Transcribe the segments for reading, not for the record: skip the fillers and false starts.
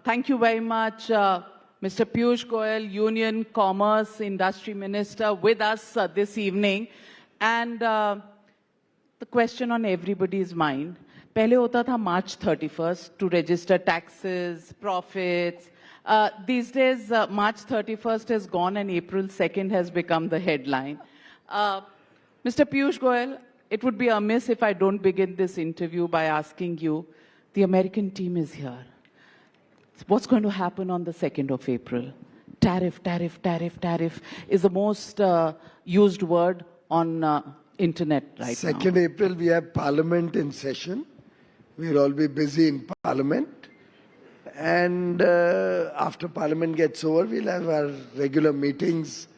Thank you very much, Mr. Piyush Goyal, Union, Commerce, Industry Minister, with us this evening. And the question on everybody's mind, पहले होता था March 31st to register taxes, profits. These days, March 31st has gone and April 2nd has become the headline. Mr. Piyush Goyal, it would be amiss if I don't begin this interview by asking you, the American team is here. What's going to happen on the 2nd of April? Tariff is the most used word on internet right now. 2nd April, we have Parliament in session. We'll all be busy in Parliament. And after Parliament gets over, we'll have our regular meetings.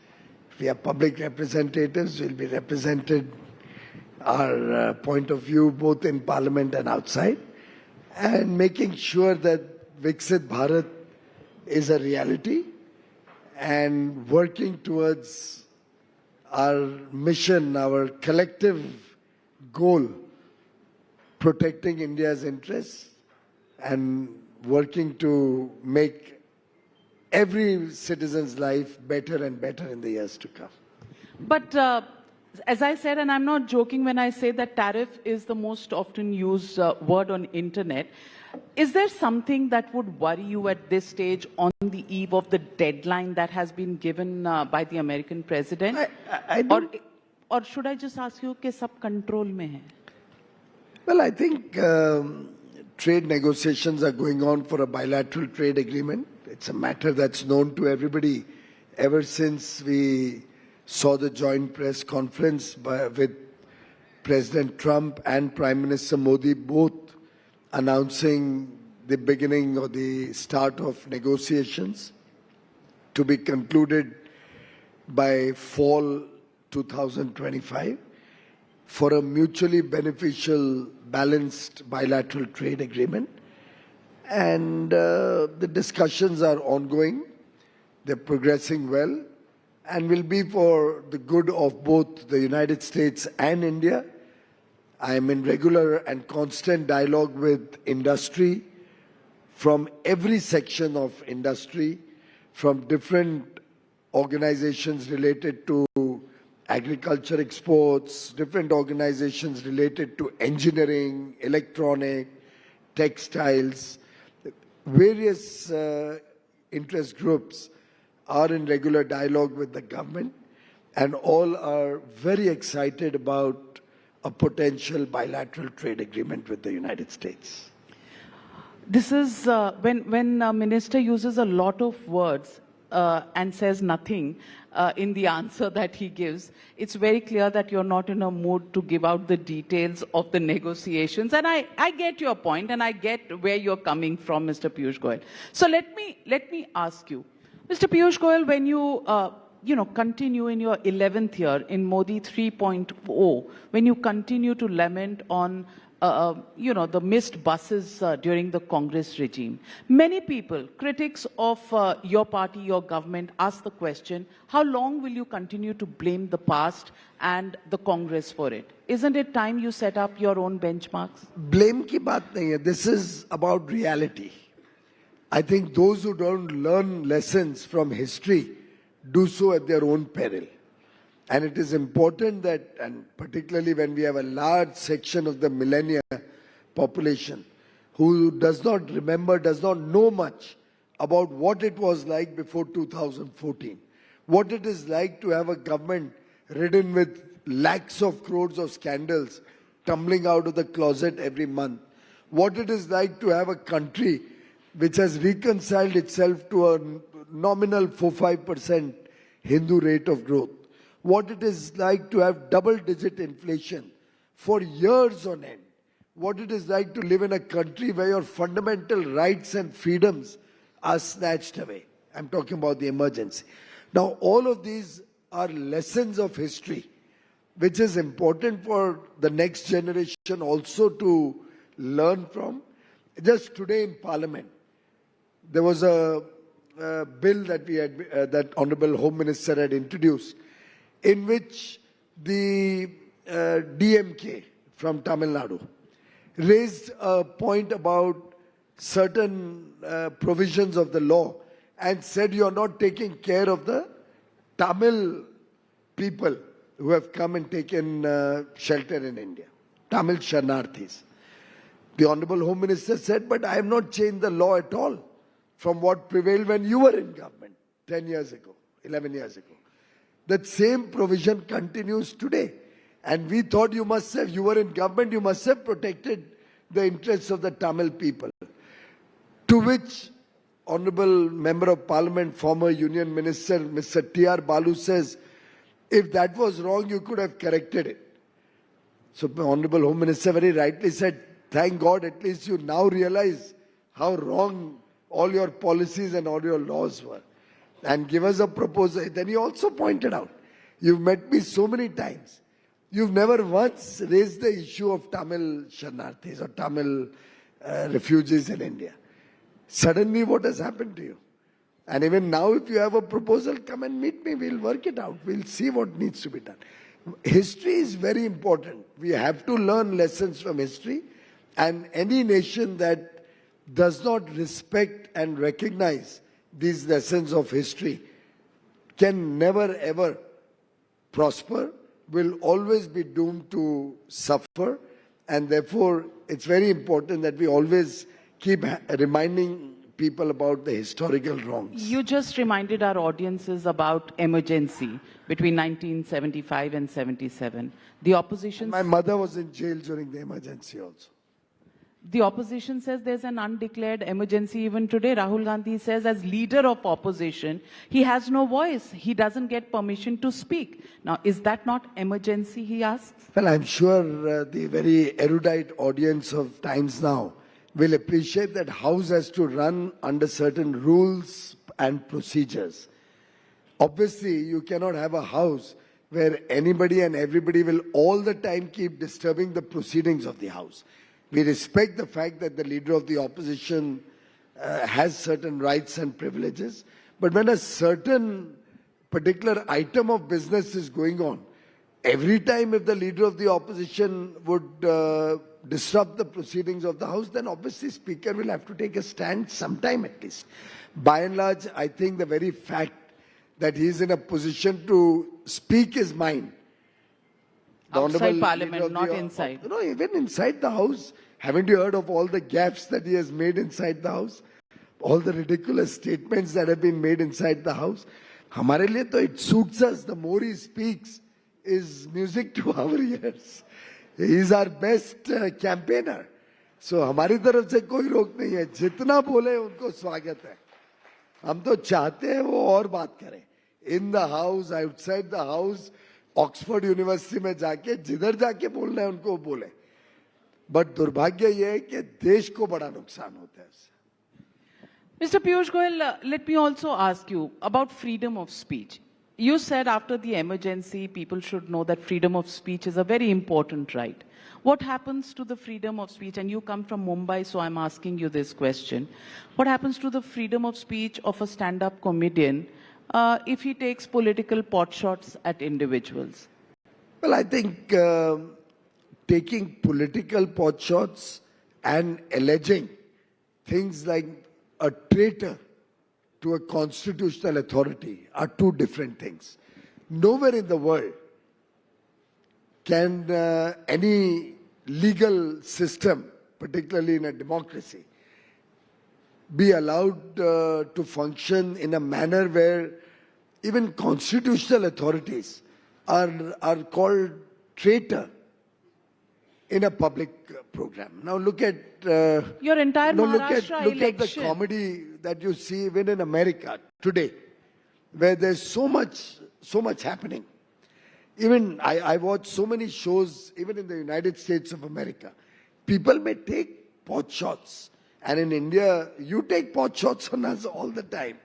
We have public representatives. We'll be represented our point of view both in Parliament and outside. And making sure that Viksit Bharat is a reality and working towards our mission, our collective goal, protecting India's interests and working to make every citizen's life better and better in the years to come. But as I said, and I'm not joking when I say that tariff is the most often used word on internet, is there something that would worry you at this stage on the eve of the deadline that has been given by the American president? I don't... or should I just ask you, कि सब control में है? Well, I think trade negotiations are going on for a bilateral trade agreement. It's a matter that's known to everybody ever since we saw the joint press conference with President Trump and Prime Minister Modi both announcing the beginning or the start of negotiations to be concluded by fall 2025 for a mutually beneficial, balanced bilateral trade agreement. And the discussions are ongoing. They're progressing well and will be for the good of both the United States and India. I am in regular and constant dialogue with industry from every section of industry, from different organizations related to agriculture exports, different organizations related to engineering, electronic, textiles. Various interest groups are in regular dialogue with the government, and all are very excited about a potential bilateral trade agreement with the United States. This is when a minister uses a lot of words and says nothing in the answer that he gives, it's very clear that you're not in a mood to give out the details of the negotiations. And I get your point, and I get where you're coming from, Mr. Piyush Goyal. So let me ask you, Mr. Piyush Goyal, when you continue in your 11th year in Modi 3.0, when you continue to lament on the missed buses during the Congress regime. Many people, critics of your party, your government, ask the question, how long will you continue to blame the past and the Congress for it? Isn't it time you set up your own benchmarks? Blame ki baat nahi hai. This is about reality. I think those who don't learn lessons from history do so at their own peril. And it is important that, and particularly when we have a large section of the millennial population who does not remember, does not know much about what it was like before 2014, what it is like to have a government ridden with lakhs of crores of scandals tumbling out of the closet every month, what it is like to have a country which has reconciled itself to a nominal 4-5% Hindu rate of growth, what it is like to have double-digit inflation for years on end, what it is like to live in a country where your fundamental rights and freedoms are snatched away. I'm talking about the emergency. Now, all of these are lessons of history, which is important for the next generation also to learn from. Just today in Parliament, there was a bill that we had, that Honorable Home Minister had introduced, in which the DMK from Tamil Nadu raised a point about certain provisions of the law and said you're not taking care of the Tamil people who have come and taken shelter in India, Tamil Sharnarthis. The Honorable Home Minister said, but I have not changed the law at all from what prevailed when you were in government 10 years ago, 11 years ago. That same provision continues today. And we thought you were in government, you must have protected the interests of the Tamil people. To which Honorable Member of Parliament, former Union Minister, Mr. T.R. Balu says, if that was wrong, you could have corrected it. So Honorable Home Minister very rightly said, thank God at least you now realize how wrong all your policies and all your laws were. And give us a proposal. Then he also pointed out, you've met me so many times. You've never once raised the issue of Tamil Sharnarthis or Tamil refugees in India. Suddenly what has happened to you? And even now if you have a proposal, come and meet me. We'll work it out. We'll see what needs to be done. History is very important. We have to learn lessons from history. And any nation that does not respect and recognize these lessons of history can never ever prosper, will always be doomed to suffer. And therefore, it's very important that we always keep reminding people about the historical wrongs. You just reminded our audiences about emergency between 1975 and 77. The opposition... My mother was in jail during the emergency also. The opposition says there's an undeclared emergency even today. Rahul Gandhi says as leader of opposition, he has no voice. He doesn't get permission to speak. Now, is that not emergency, he asks? Well, I'm sure the very erudite audience of Times Now will appreciate that House has to run under certain rules and procedures. Obviously, you cannot have a House where anybody and everybody will all the time keep disturbing the proceedings of the House. We respect the fact that the leader of the opposition has certain rights and privileges. But when a certain particular item of business is going on, every time if the leader of the opposition would disrupt the proceedings of the House, then obviously Speaker will have to take a stand sometime at least. By and large, I think the very fact that he is in a position to speak his mind, outside Parliament, not inside. No, even inside the House. Haven't you heard of all the gaffes that he has made inside the House? All the ridiculous statements that have been made inside the House. हमारे लिए तो it suits us. The more he speaks is music to our ears. He is our best campaigner. So हमारी तरफ से कोई रोक नहीं है. जितना बोले उनको स्वागत है. हम तो चाहते हैं वो और बात करें. In the House, outside the House, Oxford university में जाके जिधर जाके बोलना है उनको बोले. बट दुर्भाग्य ये है कि देश को बड़ा नुकसान होता है इससे. Mr. Piyush Goyal, let me also ask you about freedom of speech. You said after the emergency, people should know that freedom of speech is a very important right. What happens to the freedom of speech? And you come from Mumbai, so I'm asking you this question. What happens to the freedom of speech of a stand-up comedian if he takes political potshots at individuals? Well, I think taking political potshots and alleging things like a traitor to a constitutional authority are two different things. Nowhere in the world can any legal system, particularly in a democracy, be allowed to function in a manner where even constitutional authorities are called traitor in a public program. Now look at your entire Maharashtra look election. at the comedy that you see even in America today, where there's so much happening. Even I watch so many shows, even in the United States of America. People may take pot shots, and in India, you take pot shots on us all the time.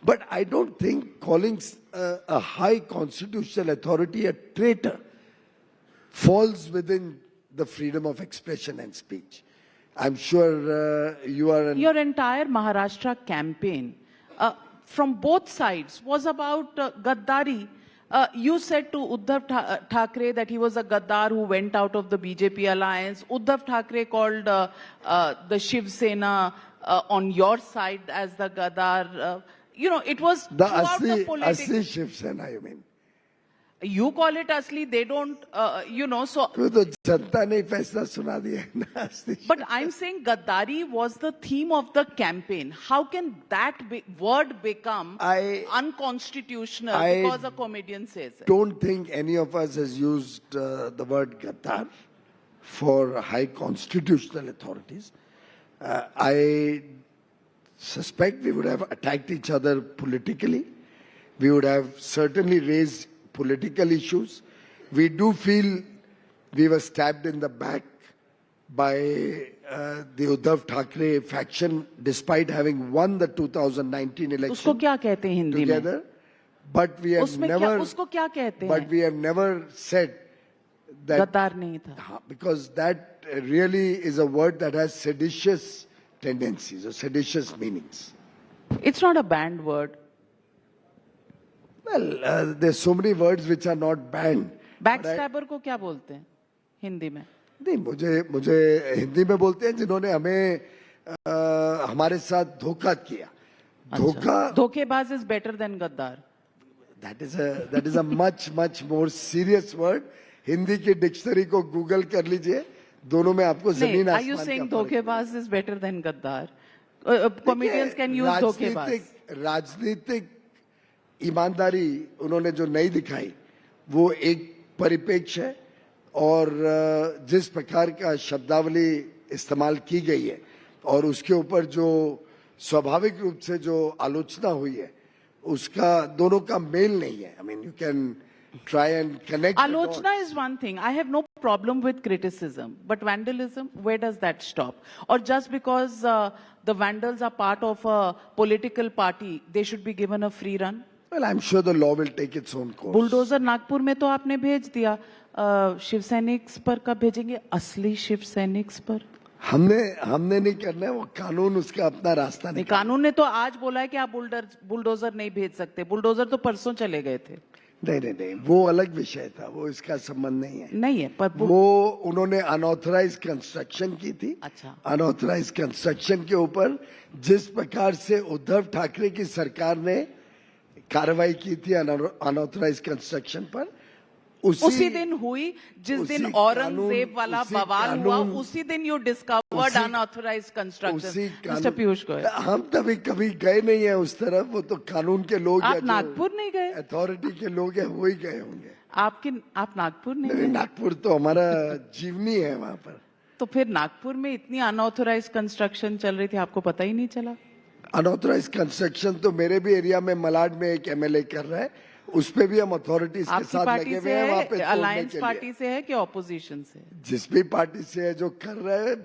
But I don't think calling a high constitutional authority a traitor falls within the freedom of expression and speech. I'm sure you are... Your entire Maharashtra campaign from both sides was about Gaddari. You said to Uddhav Thackeray that he was a Gaddar who went out of the BJP alliance. Uddhav Thackeray called the Shiv Sena on your side as the Gaddar. It was The throughout the politics. Asli Shiv Sena, you mean? You call it Asli, they don't, so. तो जनता ने फैसला सुना दिया है ना असली But I'm saying Gaddari was the theme of the campaign. How can that word become unconstitutional because a comedian says it? Don't think any of us has used the word Gaddar for high constitutional authorities. I suspect we would have attacked each other politically. We would have certainly raised political issues. We do feel we were stabbed in the back by the Uddhav Thackeray faction, despite having won the 2019 election. उसको क्या कहते हैं हिंदी में? Together, but we have never. उसको क्या कहते हैं? But we have never said that गद्दार नहीं था. because that really is a word that has seditious tendencies or seditious meanings. It's not a banned word. Well, there's so many words which are not banned. Backstabber को क्या बोलते हैं हिंदी में? नहीं, मुझे हिंदी में बोलते हैं जिन्होंने हमें हमारे साथ धोखा किया. धोखेबाज is better than गद्दार. That is a much more serious word. Hindi की डिक्शनरी को गूगल कर लीजिए, दोनों में आपको जमीन आसमान. Are you saying धोखेबाज is better than गद्दार? Comedians can use धोखेबाज. राजनीतिक ईमानदारी उन्होंने जो नहीं दिखाई वो एक परिपेक्ष है, और जिस प्रकार का शब्दावली इस्तेमाल की गई है और उसके ऊपर जो स्वाभाविक रूप से जो आलोचना हुई है उसका दोनों का मेल नहीं है. I mean, you can try and connect. Alochna is one thing. I have no problem with criticism, but vandalism, where does that stop? Or just because the vandals are part of a political party, they should be given a free run? Well, I'm sure the law will take its own course. Bulldozer Nagpur में तो आपने भेज दिया, शिव सैनिक्स पर कब भेजेंगे? असली शिव सैनिक्स पर हमने नहीं करना है, वो कानून उसका अपना रास्ता नहीं. कानून ने तो आज बोला है कि आप बुलडोजर नहीं भेज सकते. बुलडोजर तो परसों चले गए थे. नहीं, वो अलग विषय था, वो इसका संबंध नहीं है. पर वो उन्होंने अनऑथराइज कंस्ट्रक्शन की थी. अच्छा. अनऑथराइज कंस्ट्रक्शन के ऊपर जिस प्रकार से उद्धव ठाकरे की सरकार ने कार्रवाई की थी अनऑथराइज कंस्ट्रक्शन पर, उसी दिन हुई जिस दिन औरंगजेब वाला बवाल हुआ. उसी दिन you discovered unauthorised construction. Mister Piyush Goyal, हम तभी कभी गए नहीं है उस तरफ. वो तो कानून के लोग, आप नागपुर नहीं गए? अथॉरिटी के लोग हैं, वो ही गए होंगे. आप नागपुर नहीं गए? नागपुर तो हमारा जीवनी है वहाँ पर. तो फिर नागपुर में इतनी अनऑथराइज कंस्ट्रक्शन चल रही थी, आपको पता ही नहीं चला? अनऑथराइज कंस्ट्रक्शन तो मेरे भी एरिया में मलाड में एक एमएलए कर रहा है, उस पे भी हम अथॉरिटीज के साथ लगे हुए हैं. वहाँ पे अलायंस पार्टी से है कि ऑपोजिशन से? जिस भी पार्टी से है, जो कर रहा है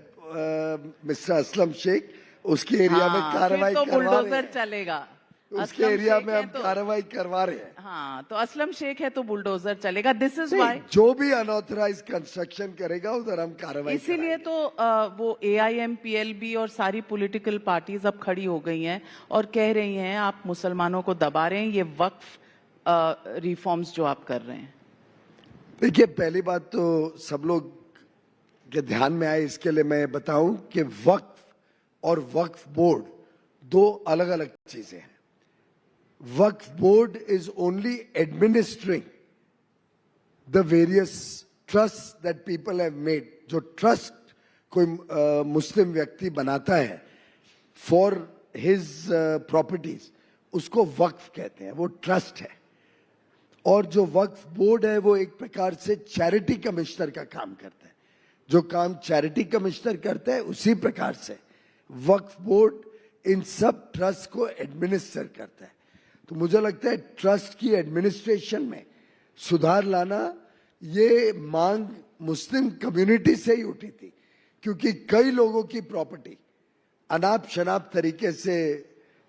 मिस्टर असलम शेख, उसके एरिया में कार्रवाई तो करवा रहे बुलडोजर हैं. चलेगा. उसके एरिया में हम कार्रवाई करवा रहे हैं. हाँ, तो असलम शेख है तो बुलडोजर चलेगा. दिस इज व्हाई जो भी अनऑथराइज कंस्ट्रक्शन करेगा उधर हम कार्रवाई. इसीलिए तो वो एआईएम, पीएलबी और सारी पॉलिटिकल पार्टीज अब खड़ी हो गई हैं और कह रही हैं आप मुसलमानों को दबा रहे हैं, ये वक्फ रिफॉर्म्स जो आप कर रहे हैं. देखिए, पहली बात तो सब लोग के ध्यान में आए इसके लिए मैं बताऊं कि वक्फ और वक्फ बोर्ड दो अलग अलग चीजें हैं. Waqf board is only administering the various trust that people have made. जो ट्रस्ट कोई मुस्लिम व्यक्ति बनाता है फॉर हिज प्रॉपर्टीज, उसको वक्फ कहते हैं, वो ट्रस्ट है. और जो वक्फ बोर्ड है वो एक प्रकार से चैरिटी कमिश्नर का काम करता है. जो काम चैरिटी कमिश्नर करता है उसी प्रकार से वक्फ बोर्ड इन सब ट्रस्ट को एडमिनिस्टर करता है. तो मुझे लगता है ट्रस्ट की एडमिनिस्ट्रेशन में सुधार लाना, ये मांग मुस्लिम कम्युनिटी से ही उठी थी, क्योंकि कई लोगों की प्रॉपर्टी अनाप शनाप तरीके से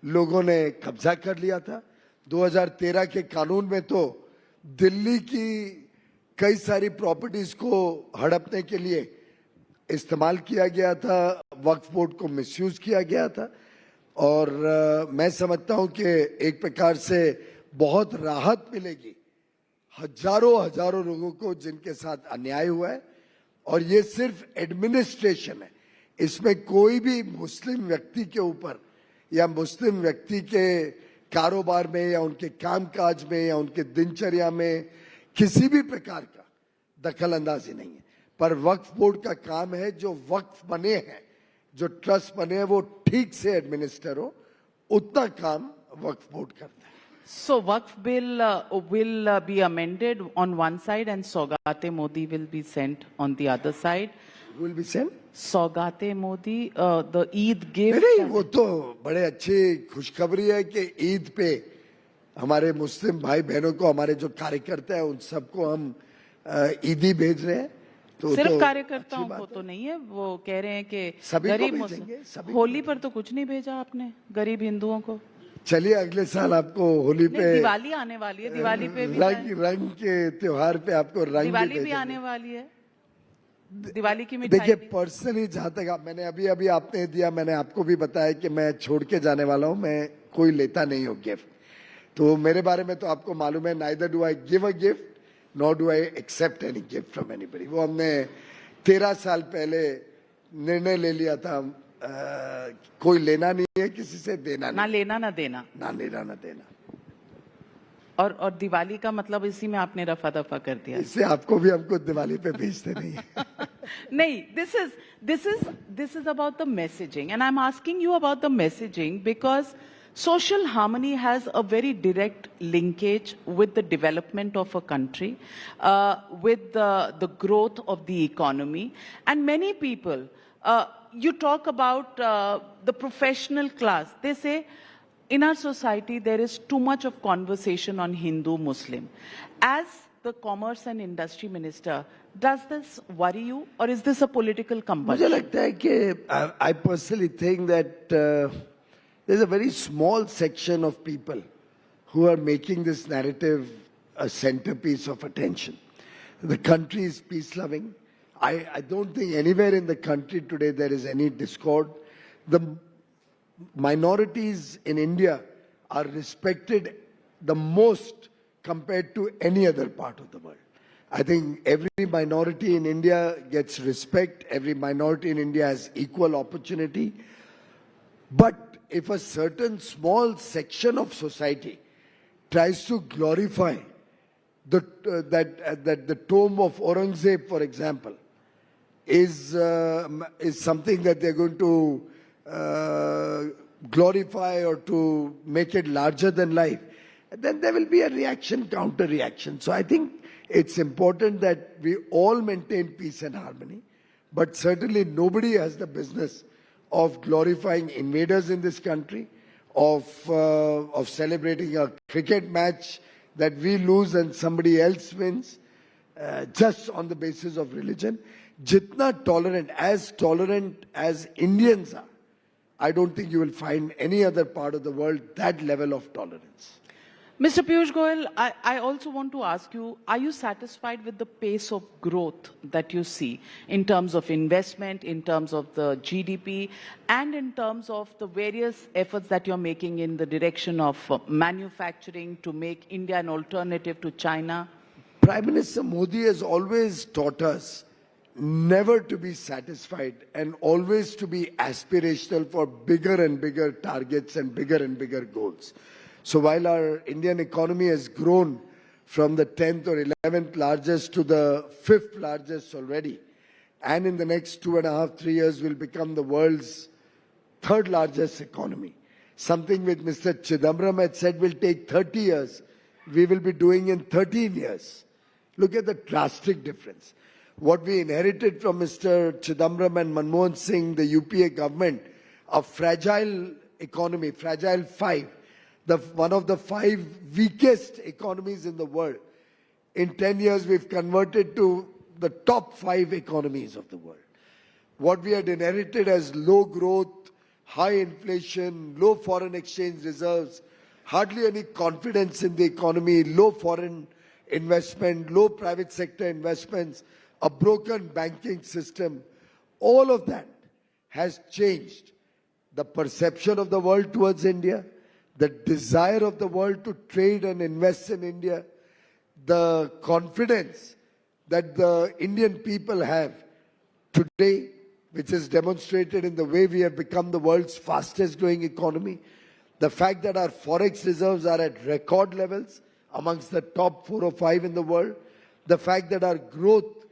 लोगों ने कब्जा कर लिया था. 2013 के कानून में तो दिल्ली की कई सारी प्रॉपर्टीज को हड़पने के लिए इस्तेमाल किया गया था, वक्फ बोर्ड को मिसयूज किया गया था. और मैं समझता हूं कि एक प्रकार से बहुत राहत मिलेगी हजारों हजारों लोगों को जिनके साथ अन्याय हुआ है, और ये सिर्फ एडमिनिस्ट्रेशन है। इसमें कोई भी मुस्लिम व्यक्ति के ऊपर या मुस्लिम व्यक्ति के कारोबार में या उनके कामकाज में या उनके दिनचर्या में किसी भी प्रकार का दखल अंदाजी नहीं है। पर वक्फ बोर्ड का काम है, जो वक्फ बने हैं, जो ट्रस्ट बने हैं, वो ठीक से एडमिनिस्टर हो, उतना काम वक्फ बोर्ड करता है। So Waqf bill will be amended on one side and Saugate Modi will be sent on the other side. Will be sent? Saugate Modi, the Eid gift. नहीं, वो तो बड़े अच्छी खुशखबरी है कि ईद पे हमारे मुस्लिम भाई बहनों को, हमारे जो कार्यकर्ता है, उन सबको हम ईदी भेज रहे हैं। तो सिर्फ कार्यकर्ताओं को तो नहीं है, वो कह रहे हैं कि गरीब मुस्लिम। होली पर तो कुछ नहीं भेजा आपने गरीब हिंदुओं को। चलिए अगले साल आपको होली पे, दिवाली आने वाली है, दिवाली पे भी रंग के त्योहार पे आपको रंग दिवाली भी आने वाली है, दिवाली की मिठाई। देखिए पर्सनली जहां तक मैंने अभी आपने दिया, मैंने आपको भी बताया कि मैं छोड़ के जाने वाला हूं, मैं कोई लेता नहीं हूं गिफ्ट। तो मेरे बारे में तो आपको मालूम है, neither do I give a gift nor do I accept any gift from anybody. वो हमने 13 साल पहले निर्णय ले लिया था, कोई लेना नहीं है किसी से, देना ना लेना ना देना, ना लेना ना देना। और दिवाली का मतलब इसी में आपने रफा दफा कर दिया। इससे आपको भी हमको दिवाली पे भेजते नहीं है। नहीं, this is about the messaging, and I'm asking you about the messaging because social harmony has a very direct linkage with the development of a country, with the growth of the economy, and many people. You talk about the professional class. They say, in our society, there is too much of conversation on Hindu-Muslim. As the Commerce and Industry Minister, does this worry you, or is this a political compulsion? मुझे लगता है कि I personally think that there's a very small section of people who are making this narrative a centerpiece of attention. The country is peace-loving. I don't think anywhere in the country today there is any discord. The minorities in India are respected the most compared to any other part of the world. I think every minority in India gets respect. Every minority in India has equal opportunity. But if a certain small section of society tries to glorify that the tomb of Aurangzeb, for example, is something that they're going to glorify or to make it larger than life, then there will be a reaction, counter-reaction. So I think it's important that we all maintain peace and harmony, but certainly nobody has the business of glorifying invaders in this country, of celebrating a cricket match that we lose and somebody else wins, just on the basis of religion. Jitna tolerant as Indians are, I don't think you will find any other part of the world that level of tolerance. Mr. Piyush Goyal, I also want to ask you, are you satisfied with the pace of growth that you see in terms of investment, in terms of the GDP, and in terms of the various efforts that you're making in the direction of manufacturing to make India an alternative to China? Prime Minister Modi has always taught us never to be satisfied and always to be aspirational for bigger and bigger targets and bigger goals. So while our Indian economy has grown from the 10th or 11th largest to the 5th largest already, and in the next 2.5, 3 years will become the world's 3rd largest economy, something which Mr. Chidambaram had said will take 30 years, we will be doing in 13 years. Look at the drastic difference. What we inherited from Mr. Chidambaram and Manmohan Singh, the UPA government, a fragile economy, fragile five, one of the 5 weakest economies in the world. In 10 years, we've converted to the top 5 economies of the world. What we had inherited as low growth, high inflation, low foreign exchange reserves, hardly any confidence in the economy, low foreign investment, low private sector investments, a broken banking system, all of that has changed the perception of the world towards India, the desire of the world to trade and invest in India, the confidence that the Indian people have today, which is demonstrated in the way we have become the world's fastest growing economy, the fact that our forex reserves are at record levels amongst the top 4 or 5 in the world, the fact that our growth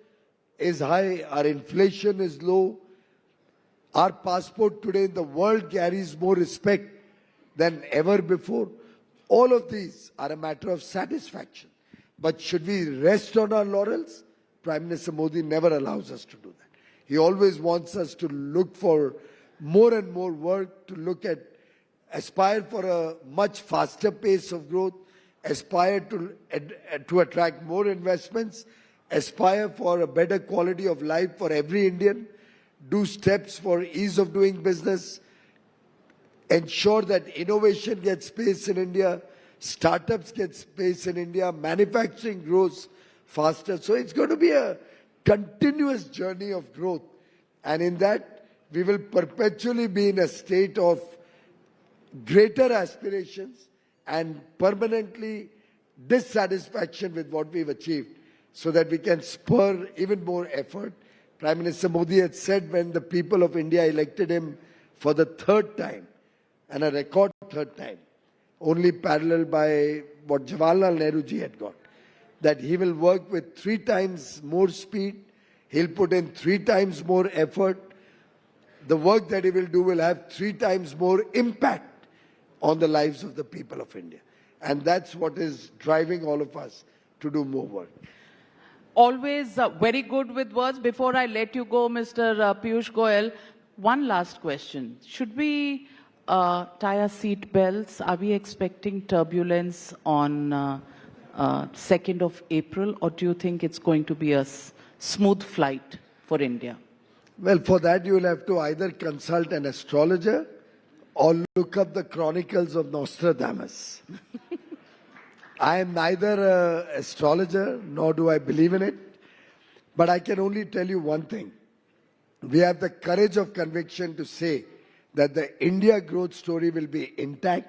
is high, our inflation is low, our passport today in the world carries more respect than ever before. All of these are a matter of satisfaction. But should we rest on our laurels? Prime Minister Modi never allows us to do that. He always wants us to look for more and more work, to aspire for a much faster pace of growth, aspire to attract more investments, aspire for a better quality of life for every Indian, do steps for ease of doing business, ensure that innovation gets space in India, startups get space in India, manufacturing grows faster. So it's going to be a continuous journey of growth. And in that, we will perpetually be in a state of greater aspirations and permanently dissatisfaction with what we've achieved, so that we can spur even more effort. Prime Minister Modi had said when the people of India elected him for the 3rd time, and a record 3rd time, only paralleled by what Jawaharlal Nehru ji had got, that he will work with 3 times more speed, he'll put in 3 times more effort, the work that he will do will have 3 times more impact on the lives of the people of India. And that's what is driving all of us to do more work. Always very good with words. Before I let you go, Mr. Piyush Goyal, one last question. Should we tie our seat belts? Are we expecting turbulence on 2nd of April, or do you think it's going to be a smooth flight for India? Well, for that you will have to either consult an astrologer or look up the chronicles of Nostradamus. I am neither an astrologer nor do I believe in it, but I can only tell you one thing. We have the courage of conviction to say that the India growth story will be intact.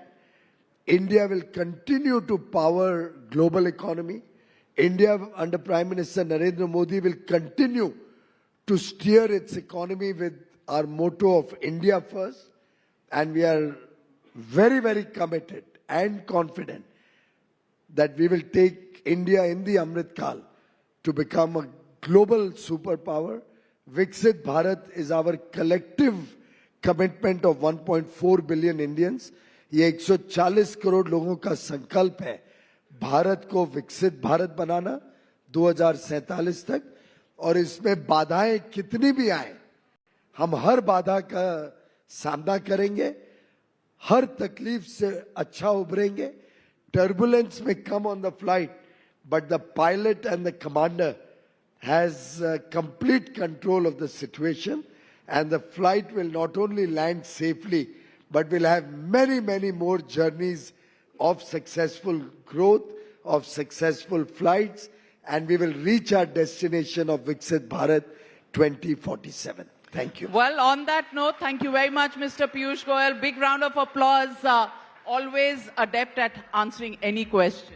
India will continue to power global economy. India under Prime Minister Narendra Modi will continue to steer its economy with our motto of India first. And we are very, very committed and confident that we will take India in the Amrit Kal to become a global superpower. Viksit Bharat is our collective commitment of 1.4 billion Indians. ये 140 करोड़ लोगों का संकल्प है भारत को विकसित भारत बनाना 2047 तक, और इसमें बाधाएं कितनी भी आए हम हर बाधा का सामना करेंगे, हर तकलीफ से अच्छा उभरेंगे. Turbulence may come on the flight, but the pilot and the commander has complete control of the situation, and the flight will not only land safely, but will have many, many more journeys of successful growth, of successful flights, and we will reach our destination of Viksit Bharat 2047. Thank you. Well, on that note, thank you very much, Mr. Piyush Goyal. Big round of applause. Always adept at answering any question.